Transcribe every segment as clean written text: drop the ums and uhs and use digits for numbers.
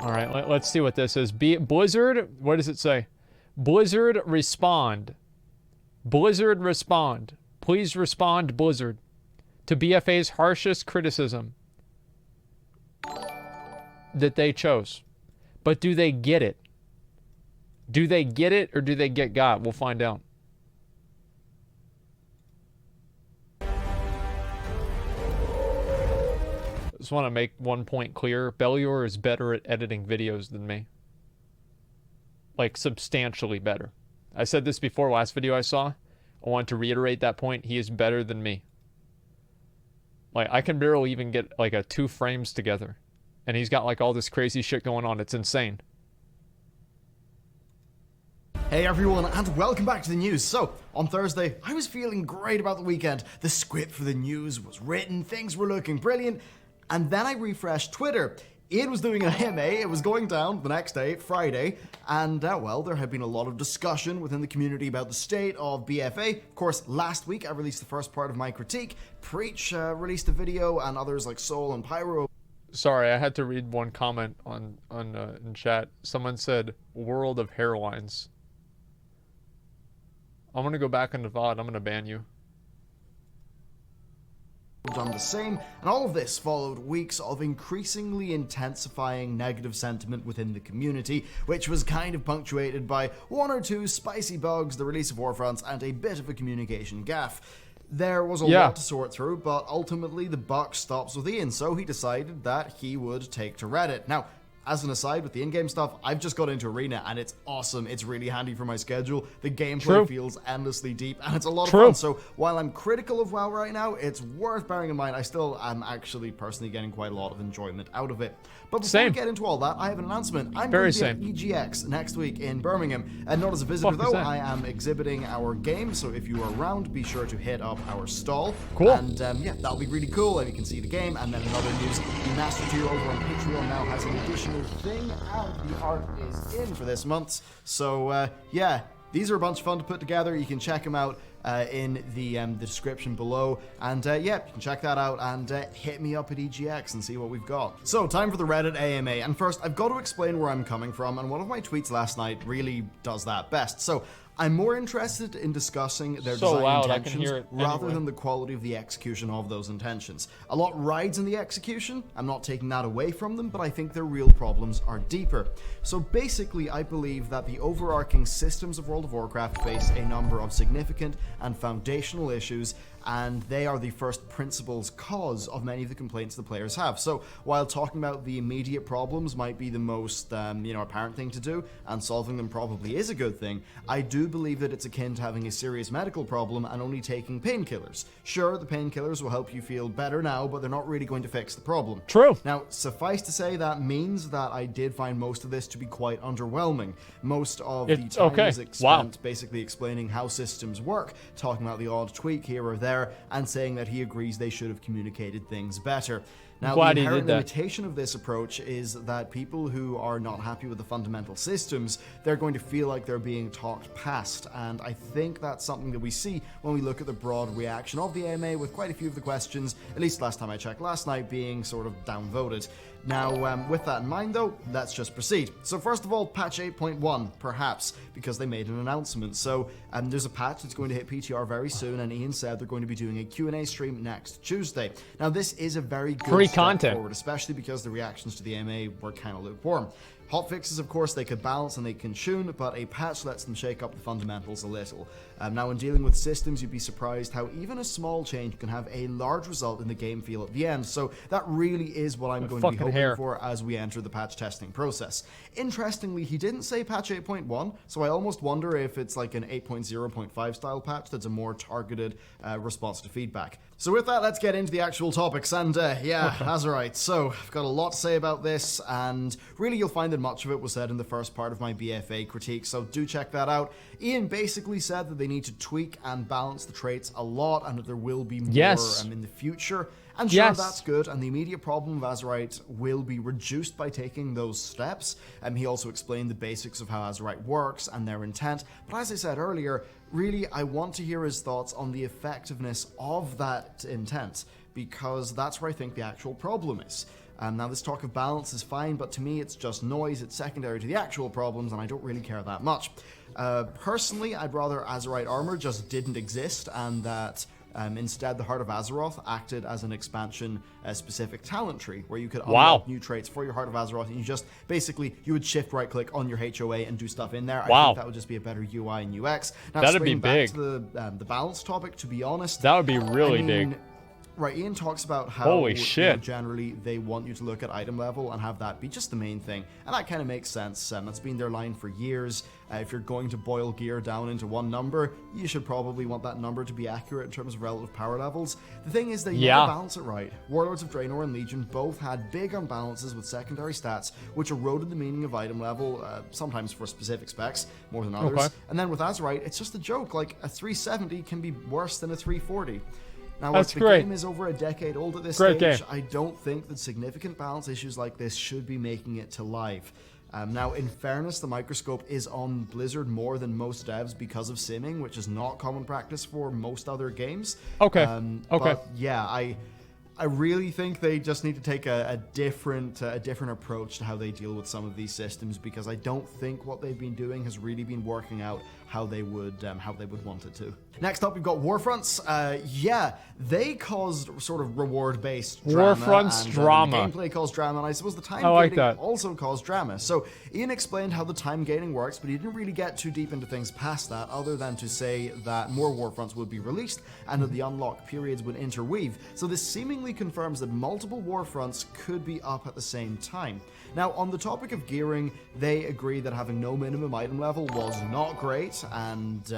All right, let's see what this is. Blizzard, what does it say? Blizzard respond. Blizzard respond. Please respond, Blizzard, to BfA's harshest criticism that they chose. But do they get it? Do they get it or do they get got? We'll find out. Just want to make one point clear. Bellular is better at editing videos than me. Like, substantially better. I said this before, last video I saw. I want to reiterate that point. He is better than me. Like, I can barely even get, like, 2 frames together. And he's got, like, all this crazy shit going on. It's insane. Hey everyone, and welcome back to the news. So, on Thursday, I was feeling great about the weekend. The script for the news was written, things were looking brilliant. And then I refreshed Twitter. Ian was doing an AMA, it was going down the next day, Friday, and well, there had been a lot of discussion within the community about the state of BfA. Of course, last week I released the first part of my critique. Preach released a video, and others like Soul and Pyro. Sorry, I had to read one comment in chat. Someone said, "World of hairlines." I'm gonna go back into VOD. I'm gonna ban you. Done the same, and all of this followed weeks of increasingly intensifying negative sentiment within the community, which was kind of punctuated by 1 or 2 spicy bugs, the release of Warfronts, and a bit of a communication gaffe. There was a lot to sort through, but ultimately the buck stops with Ian, so he decided that he would take to Reddit. Now, as an aside, with the in-game stuff, I've just got into Arena, and it's awesome. It's really handy for my schedule. The gameplay feels endlessly deep, and it's a lot of fun. So while I'm critical of WoW right now, it's worth bearing in mind I still am actually personally getting quite a lot of enjoyment out of it. But before we get into all that, I have an announcement. I'm going to be at EGX next week in Birmingham, and not as a visitor though. I am exhibiting our game, so if you are around, be sure to hit up our stall. Cool. And yeah, that'll be really cool, and you can see the game. And then in other news, the Master Tier over on Patreon now has an additional thing, and the art is in for this month. So yeah, these are a bunch of fun to put together. You can check them out in the description below, and yeah, you can check that out and hit me up at EGX and see what we've got. So time for the Reddit AMA, and first I've got to explain where I'm coming from, and one of my tweets last night really does that best. So I'm more interested in discussing their design intentions rather than the quality of the execution of those intentions. A lot rides in the execution, I'm not taking that away from them, but I think their real problems are deeper. So basically, I believe that the overarching systems of World of Warcraft face a number of significant and foundational issues, and they are the first principles cause of many of the complaints the players have. So while talking about the immediate problems might be the most apparent thing to do, and solving them probably is a good thing, I do believe that it's akin to having a serious medical problem and only taking painkillers. Sure, the painkillers will help you feel better now, but they're not really going to fix the problem. True. Now, suffice to say, that means that I did find most of this to be quite underwhelming. Most of the time was spent basically explaining how systems work, talking about the odd tweak here or there, and saying that he agrees they should have communicated things better. Now, the inherent limitation of this approach is that people who are not happy with the fundamental systems, they're going to feel like they're being talked past, and I think that's something that we see when we look at the broad reaction of the AMA, with quite a few of the questions, at least last time I checked last night, being sort of downvoted. Now, with that in mind though, let's just proceed. So first of all, patch 8.1, perhaps, because they made an announcement. So there's a patch that's going to hit PTR very soon, and Ian said they're going to be doing a Q&A stream next Tuesday. Now, this is a very good step forward, especially because the reactions to the AMA were kind of lukewarm. Hotfixes, of course, they could balance and they can tune, but a patch lets them shake up the fundamentals a little. Now, in dealing with systems, you'd be surprised how even a small change can have a large result in the game feel at the end, so that really is what I'm going to be hoping for as we enter the patch testing process. Interestingly, he didn't say patch 8.1, so I almost wonder if it's like an 8.0.5 style patch that's a more targeted response to feedback. So with that, let's get into the actual topics, and yeah, Azerite. So, I've got a lot to say about this, and really you'll find that much of it was said in the first part of my BfA critique, so do check that out. Ian basically said that they need to tweak and balance the traits a lot, and that there will be more in the future. And sure, that's good, and the immediate problem of Azerite will be reduced by taking those steps. He also explained the basics of how Azerite works and their intent, but as I said earlier, really I want to hear his thoughts on the effectiveness of that intent, because that's where I think the actual problem is. Now, this talk of balance is fine, but to me it's just noise. It's secondary to the actual problems, and I don't really care that much. Personally, I'd rather Azerite armor just didn't exist, and that instead the Heart of Azeroth acted as an expansion-specific talent tree, where you could unlock new traits for your Heart of Azeroth, and you just, basically, you would shift right-click on your HOA and do stuff in there. I think that would just be a better UI and UX. Now, that'd be big. Back to the balance topic, to be honest. That would be really big. Right, Ian talks about how generally they want you to look at item level and have that be just the main thing, and that kind of makes sense. That's been their line for years. If you're going to boil gear down into one number, you should probably want that number to be accurate in terms of relative power levels. The thing is, they never balance it right. Warlords of Draenor and Legion both had big unbalances with secondary stats, which eroded the meaning of item level, sometimes for specific specs, more than others. And then with Azerite, it's just a joke. Like, a 370 can be worse than a 340. Now, look, the game is over a decade old at this stage. I don't think that significant balance issues like this should be making it to live. Now, in fairness, the microscope is on Blizzard more than most devs because of simming, which is not common practice for most other games. But yeah, I really think they just need to take a different approach to how they deal with some of these systems, because I don't think what they've been doing has really been working out how they would want it to. Next up, we've got Warfronts. Yeah, they caused sort of reward-based drama. Warfronts drama. Gameplay caused drama, and I suppose the time gating also caused drama. So Ian explained how the time gating works, but he didn't really get too deep into things past that, other than to say that more Warfronts would be released and that the unlock periods would interweave. So this seemingly confirms that multiple Warfronts could be up at the same time. Now, on the topic of gearing, they agree that having no minimum item level was not great, and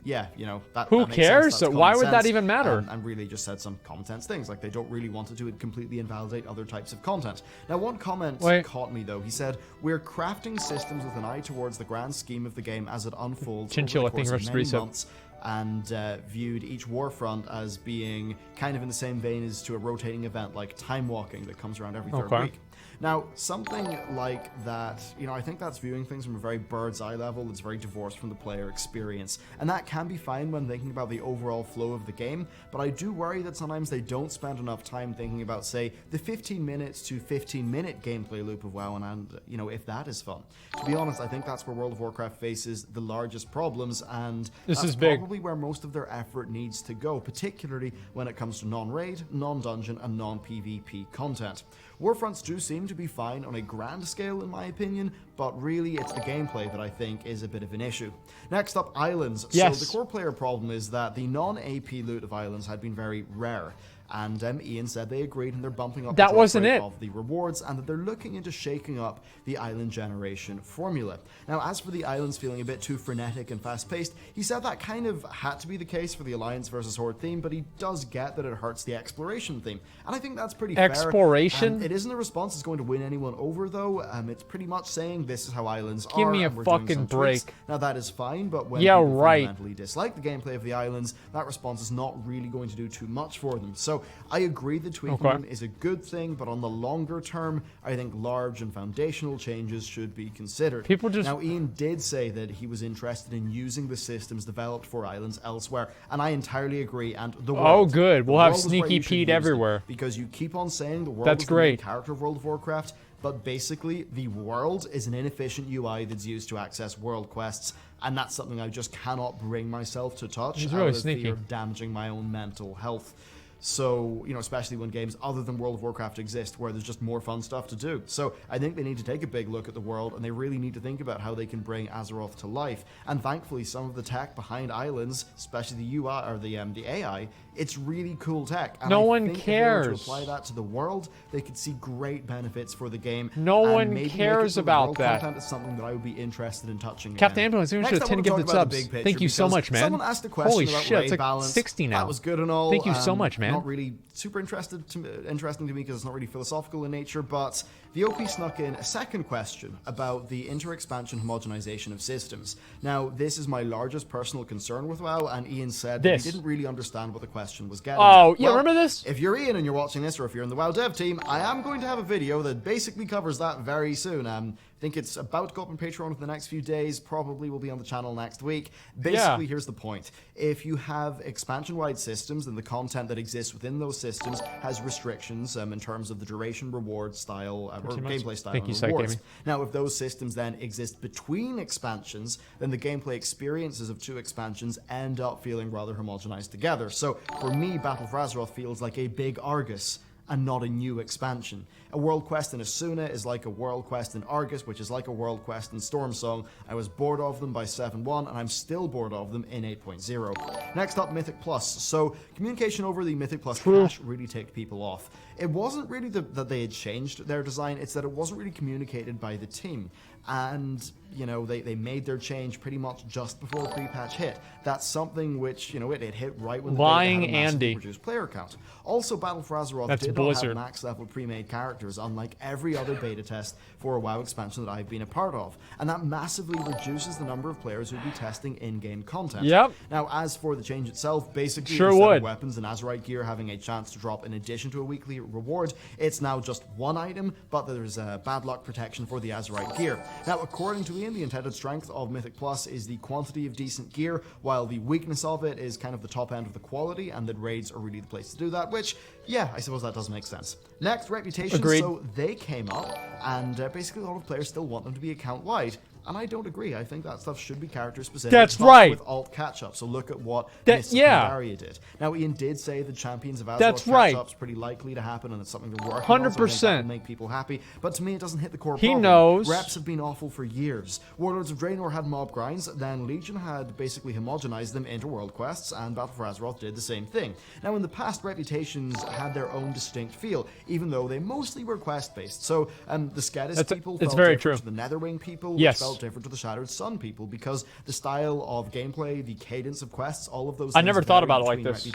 yeah, you know, that who that makes cares? Sense. Why would that even matter? And really just said some common sense things, like they don't really want it to completely invalidate other types of content. Now, one comment caught me though. He said, "We're crafting systems with an eye towards the grand scheme of the game as it unfolds over the course of many months." And viewed each Warfront as being kind of in the same vein as to a rotating event like Time Walking that comes around every third week. Now, something like that, you know, I think that's viewing things from a very bird's eye level that's very divorced from the player experience. And that can be fine when thinking about the overall flow of the game, but I do worry that sometimes they don't spend enough time thinking about, say, the 15 minutes to 15-minute gameplay loop of WoW, and you know, if that is fun. To be honest, I think that's where World of Warcraft faces the largest problems, and that's probably where most of their effort needs to go, particularly when it comes to non-raid, non-dungeon, and non-PvP content. Warfronts do seem to be fine on a grand scale, in my opinion, but really it's the gameplay that I think is a bit of an issue. Next up, islands. Yes. So the core player problem is that the non-AP loot of islands had been very rare. And Ian said they agreed, and they're bumping up the drop rate of the rewards, and that they're looking into shaking up the island generation formula. Now, as for the islands feeling a bit too frenetic and fast-paced, he said that kind of had to be the case for the Alliance versus Horde theme, but he does get that it hurts the exploration theme. And I think that's pretty fair. Exploration? It isn't a response that's going to win anyone over, though. It's pretty much saying this is how islands are. Give me a fucking break. Now, that is fine, but when people fundamentally dislike the gameplay of the islands, that response is not really going to do too much for them. So I agree that tweaking them is a good thing, but on the longer term, I think large and foundational changes should be considered. Now, Ian did say that he was interested in using the systems developed for islands elsewhere, and I entirely agree. And the world, good. We'll have Sneaky Pete everywhere. Because you keep on saying the world is the main character of World of Warcraft, but basically the world is an inefficient UI that's used to access world quests, and that's something I just cannot bring myself to touch out of fear of damaging my own mental health. So, you know, especially when games other than World of Warcraft exist, where there's just more fun stuff to do. So I think they need to take a big look at the world, and they really need to think about how they can bring Azeroth to life. And thankfully, some of the tech behind islands, especially the UI or the AI, it's really cool tech. And no I one think cares. If they were to apply that to the world, they could see great benefits for the game. No one cares about that. Content is something that I would be interested in touching. Captain Ambulance, you should 10 gifted subs. Thank you so much, man. Someone asked a question Holy about shit, raid it's like balance. 60 now. That was good and all. Thank you so much, man. Not really super interesting to me because it's not really philosophical in nature, but The OP snuck in a second question about the inter-expansion homogenization of systems. Now, this is my largest personal concern with WoW, and Ian said that he didn't really understand what the question was getting at. Oh, yeah, well, remember this? If you're Ian and you're watching this, or if you're in the WoW dev team, I am going to have a video that basically covers that very soon. I think it's about to go up on Patreon for the next few days, probably will be on the channel next week. Basically, here's the point. If you have expansion-wide systems, then the content that exists within those systems has restrictions in terms of the duration, reward style, or gameplay style and rewards. Now, if those systems then exist between expansions, then the gameplay experiences of two expansions end up feeling rather homogenized together. So, for me, Battle for Azeroth feels like a big Argus and not a new expansion. A world quest in Asuna is like a world quest in Argus, which is like a world quest in Stormsong. I was bored of them by 7.1, and I'm still bored of them in 8.0. Next up, Mythic Plus. So, communication over the Mythic Plus cache really ticked people off. It wasn't really that they had changed their design, it's that it wasn't really communicated by the team. And, you know, they made their change pretty much just before pre-patch hit. That's something which, you know, it hit right when the beta had a massively reduced player count. Also, Battle for Azeroth did not have max-level pre-made characters, unlike every other beta test for a WoW expansion that I've been a part of. And that massively reduces the number of players who will be testing in-game content. Now, as for the change itself, basically, instead of weapons and Azerite gear having a chance to drop in addition to a weekly reward, it's now just one item, but there's a bad luck protection for the Azerite gear. Now, according to Ian, the intended strength of Mythic Plus is the quantity of decent gear, while the weakness of it is kind of the top end of the quality, and that raids are really the place to do that, which, yeah, I suppose that does make sense. Next, reputation. So they came up, and basically a lot of players still want them to be account-wide. And I don't agree. I think that stuff should be character-specific. That's right. With alt catch-up. So look at what Pandaria did. Now, Ian did say the Champions of Azeroth catch-up's pretty likely to happen, and it's something to work on. 100%. So that will make people happy. But to me, it doesn't hit the core problem. He knows. Reps have been awful for years. Warlords of Draenor had mob grinds, then Legion had basically homogenized them into world quests, and Battle for Azeroth did the same thing. Now, in the past, reputations had their own distinct feel, even though they mostly were quest-based. So, the Skedis people felt different to the Netherwing people, which felt different to the Shattered Sun people, because the style of gameplay, the cadence of quests, all of those things. I never thought about it like this.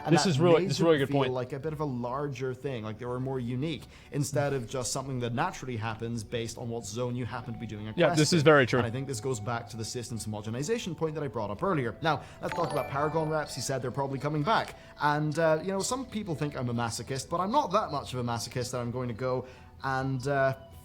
And this is really good feel point. Like a bit of a larger thing, like they were more unique, instead of just something that naturally happens based on what zone you happen to be doing a quest. Yeah, this is very true. And I think this goes back to the systems homogenization point that I brought up earlier. Now, let's talk about Paragon reps. He said they're probably coming back. And, you know, some people think I'm a masochist, but I'm not that much of a masochist that I'm going to go and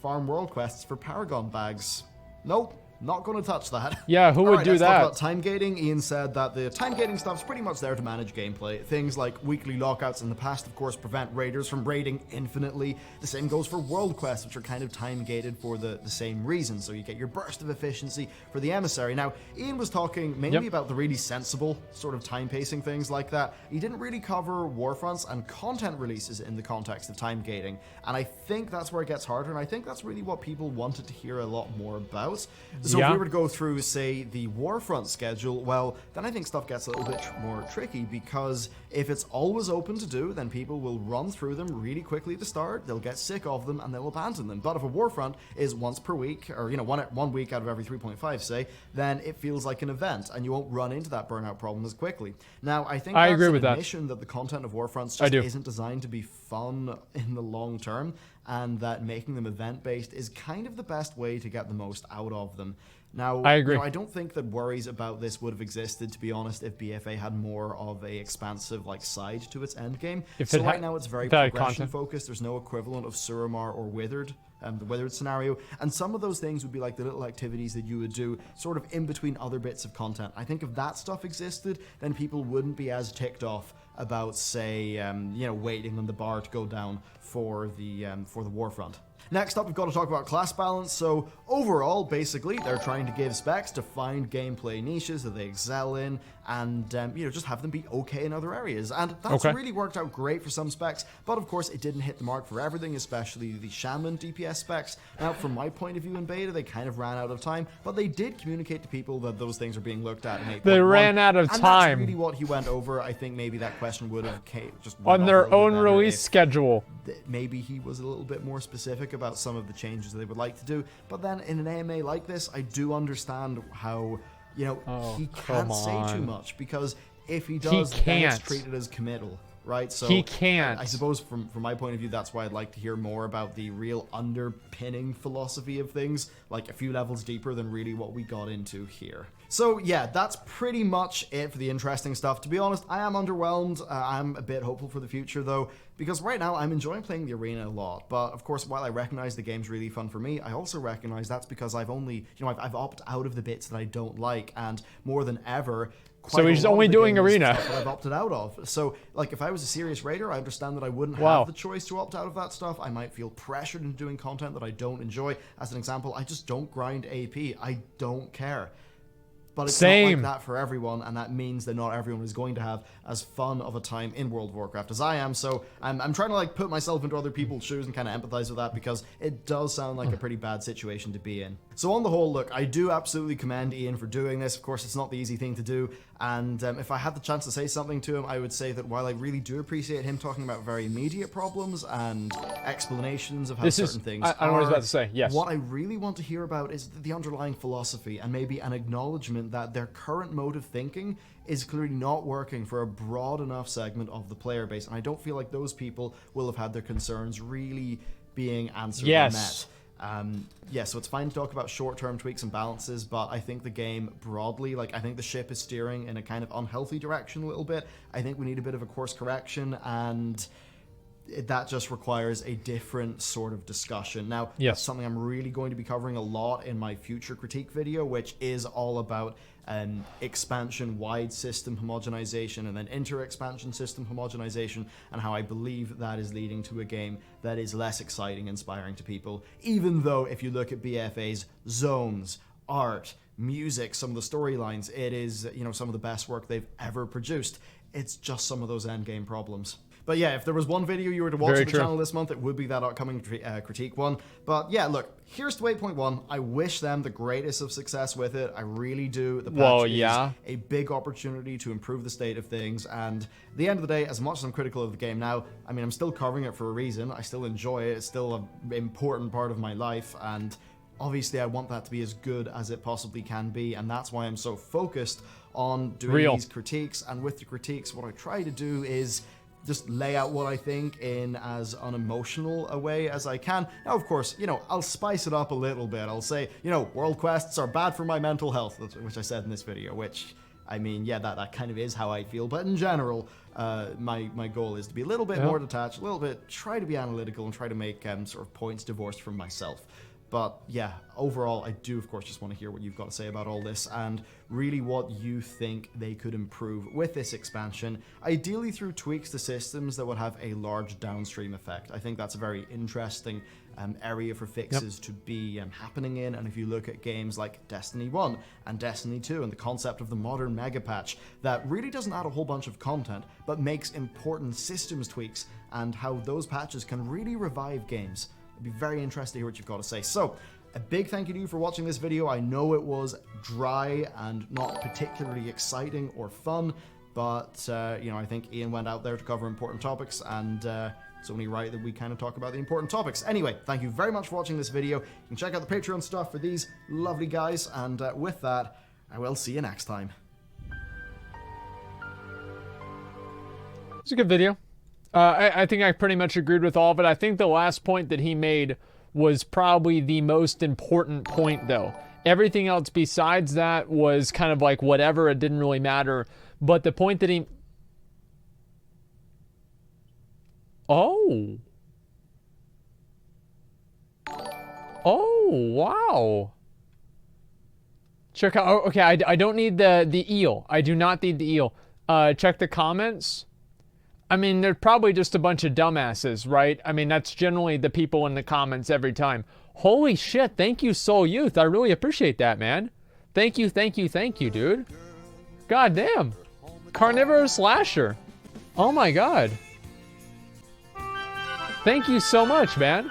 farm world quests for Paragon bags. Nope. Not going to touch that. Yeah, who would do that? Talk about time gating. Ian said that the time gating stuff's pretty much there to manage gameplay. Things like weekly lockouts in the past, of course, prevent raiders from raiding infinitely. The same goes for world quests, which are kind of time gated for the same reason. So you get your burst of efficiency for the emissary. Now, Ian was talking mainly about the really sensible sort of time pacing things like that. He didn't really cover warfronts and content releases in the context of time gating. And I think that's where it gets harder. And I think that's really what people wanted to hear a lot more about. So if we were to go through, say, the Warfront schedule, well, then I think stuff gets a little bit more tricky, because if it's always open to do, then people will run through them really quickly at the start, they'll get sick of them, and they'll abandon them. But if a Warfront is once per week, or, you know, one week out of every 3.5, say, then it feels like an event, and you won't run into that burnout problem as quickly. Now, I think that's an admission that the content of Warfronts just isn't designed to be fun in the long term, and that making them event-based is kind of the best way to get the most out of them. Now, I agree. You know, I don't think that worries about this would have existed, to be honest, if BfA had more of a expansive side to its endgame. So right now it's very progression-focused. There's no equivalent of Suramar or Withered, the Withered scenario. And some of those things would be like the little activities that you would do sort of in between other bits of content. I think if that stuff existed, then people wouldn't be as ticked off about, say, you know, waiting on the bar to go down for the Warfront. Next up, we've got to talk about class balance. So overall, basically, they're trying to give specs to find gameplay niches that they excel in, and you know, just have them be okay in other areas. And that's really worked out great for some specs, but of course, it didn't hit the mark for everything, especially the Shaman DPS specs. Now, from my point of view in beta, they kind of ran out of time, but they did communicate to people that those things are being looked at in 8.1. They ran out of time. That's really what he went over. I think maybe that question would have just on their own release schedule. Maybe he was a little bit more specific about some of the changes that they would like to do. But then in an AMA like this, I do understand how, you know, he can't say too much, because if he does, then it's treated as committal, right? So he can't. I suppose from my point of view, that's why I'd like to hear more about the real underpinning philosophy of things, like a few levels deeper than really what we got into here. So yeah, that's pretty much it for the interesting stuff. To be honest, I am underwhelmed. I'm a bit hopeful for the future though, because right now I'm enjoying playing the arena a lot. But of course, while I recognize the game's really fun for me, I also recognize that's because I've only, I've opted out of the bits that I don't like, and more than ever, so he's only doing arena that I've opted out of. So like, if I was a serious raider, I understand that I wouldn't have the choice to opt out of that stuff. I might feel pressured into doing content that I don't enjoy. As an example, I just don't grind AP. I don't care. But it's not like that for everyone, and that means that not everyone is going to have as fun of a time in World of Warcraft as I am. So I'm trying to like put myself into other people's shoes and kind of empathize with that, because it does sound like a pretty bad situation to be in. So on the whole, look, I do absolutely commend Ian for doing this. Of course, it's not the easy thing to do, and if I had the chance to say something to him, I would say that while I really do appreciate him talking about very immediate problems and explanations of how certain things I know what I was about to say, yes. What I really want to hear about is the underlying philosophy, and maybe an acknowledgement that their current mode of thinking is clearly not working for a broad enough segment of the player base, and I don't feel like those people will have had their concerns really being answered or met. Yeah, so it's fine to talk about short-term tweaks and balances, but I think the game broadly, like, I think the ship is steering in a kind of unhealthy direction a little bit. I think we need a bit of a course correction, and that just requires a different sort of discussion. Now, that's something I'm really going to be covering a lot in my future critique video, which is all about expansion-wide system homogenization and then inter-expansion system homogenization, and how I believe that is leading to a game that is less exciting, inspiring to people, even though if you look at BfA's zones, art, music, some of the storylines, it is, some of the best work they've ever produced. It's just some of those endgame problems. But yeah, if there was one video you were to watch on the channel this month, it would be that upcoming critique one. But yeah, look, here's to 8.1. I wish them the greatest of success with it. I really do. The patch is a big opportunity to improve the state of things. And at the end of the day, as much as I'm critical of the game now, I mean, I'm still covering it for a reason. I still enjoy it. It's still an important part of my life. And obviously, I want that to be as good as it possibly can be. And that's why I'm so focused on doing these critiques. And with the critiques, what I try to do is just lay out what I think in as unemotional a way as I can. Now, of course, I'll spice it up a little bit. I'll say, world quests are bad for my mental health, which I said in this video, which, I mean, yeah, that kind of is how I feel. But in general, my goal is to be a little bit more detached, a little bit, try to be analytical, and try to make sort of points divorced from myself. But yeah, overall, I do, of course, just want to hear what you've got to say about all this, and really what you think they could improve with this expansion, ideally through tweaks to systems that would have a large downstream effect. I think that's a very interesting area for fixes to be happening in. And if you look at games like Destiny 1 and Destiny 2 and the concept of the modern mega patch that really doesn't add a whole bunch of content, but makes important systems tweaks, and how those patches can really revive games, I'd be very interested to hear what you've got to say. So, a big thank you to you for watching this video. I know it was dry and not particularly exciting or fun, but, I think Ian went out there to cover important topics, and it's only right that we kind of talk about the important topics. Anyway, thank you very much for watching this video. You can check out the Patreon stuff for these lovely guys, and with that, I will see you next time. It's a good video. I think I pretty much agreed with all of it. I think the last point that he made was probably the most important point, though. Everything else besides that was kind of like whatever. It didn't really matter. But the point that he... Oh, wow. Check out... Oh, okay, I don't need the eel. I do not need the eel. Check the comments. I mean, they're probably just a bunch of dumbasses, right? I mean, that's generally the people in the comments every time. Holy shit, thank you, Soul Youth. I really appreciate that, man. Thank you, dude. God damn. Carnivorous Slasher. Oh my god. Thank you so much, man.